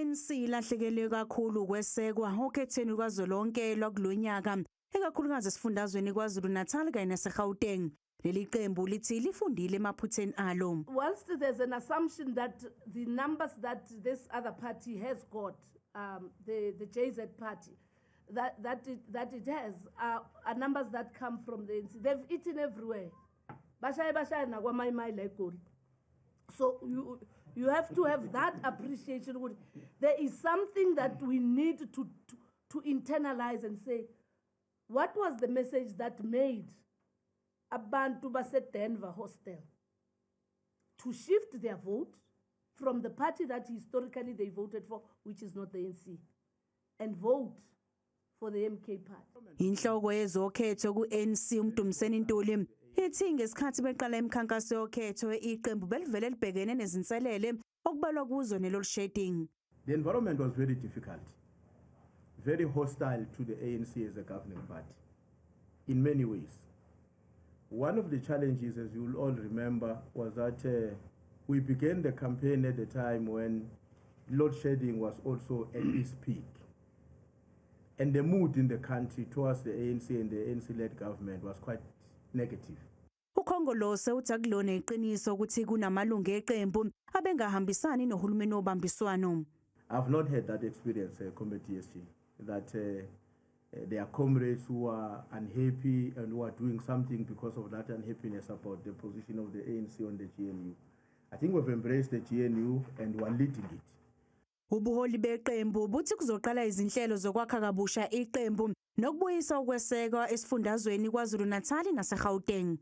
ANC lahlekelwe kakhulu ukwesekwa okhethweni lukazwelonke lwakulonyaka ekakhulukazi esifundazweni KwaZulu-Natal kanye naseGauteng. Leli qembu lithi lifundile emaphutheni alo. Whilst there's an assumption that the numbers that this other party has got, the JZ party, that it has are numbers that come from the ANC. They've eaten everywhere. So you have to have that appreciation. There is something that we need to internalize and say, what was the message that made abantu base Denver hostel to shift their vote from the party that historically they voted for, which is not the ANC, and vote for the MK party. Inhloko yezokhetho ku-ANC uMdumiseni Ntuli ithi ngesikhathi beqala imikhankaso yokhetho iqembu belivele libhekene nezinselele okubalwa kuzo ne-load shedding. The environment was very difficult, very hostile to the ANC as a governing party in many ways. One of the challenges, as you will all remember, was that we began the campaign at the time when load shedding was also at its peak. And the mood in the country towards the ANC and the ANC-led government was quite negative. uKhongolose uthi akulona iqiniso ukuthi kunamalungu eqembu abengahambisani nohulumeni obambiswano. I've not had that experience, Committee SG, that there are comrades who are unhappy and who are doing something because of that unhappiness about the position of the ANC on the GNU. I think we've embraced the GNU and we're leading it. Ubuholi beqembu buthi kuzoqala izinhlelo zokwakha kabusha iqembu nokubuyisa ukwesekwa esifundazweni KwaZulu-Natal naseGauteng.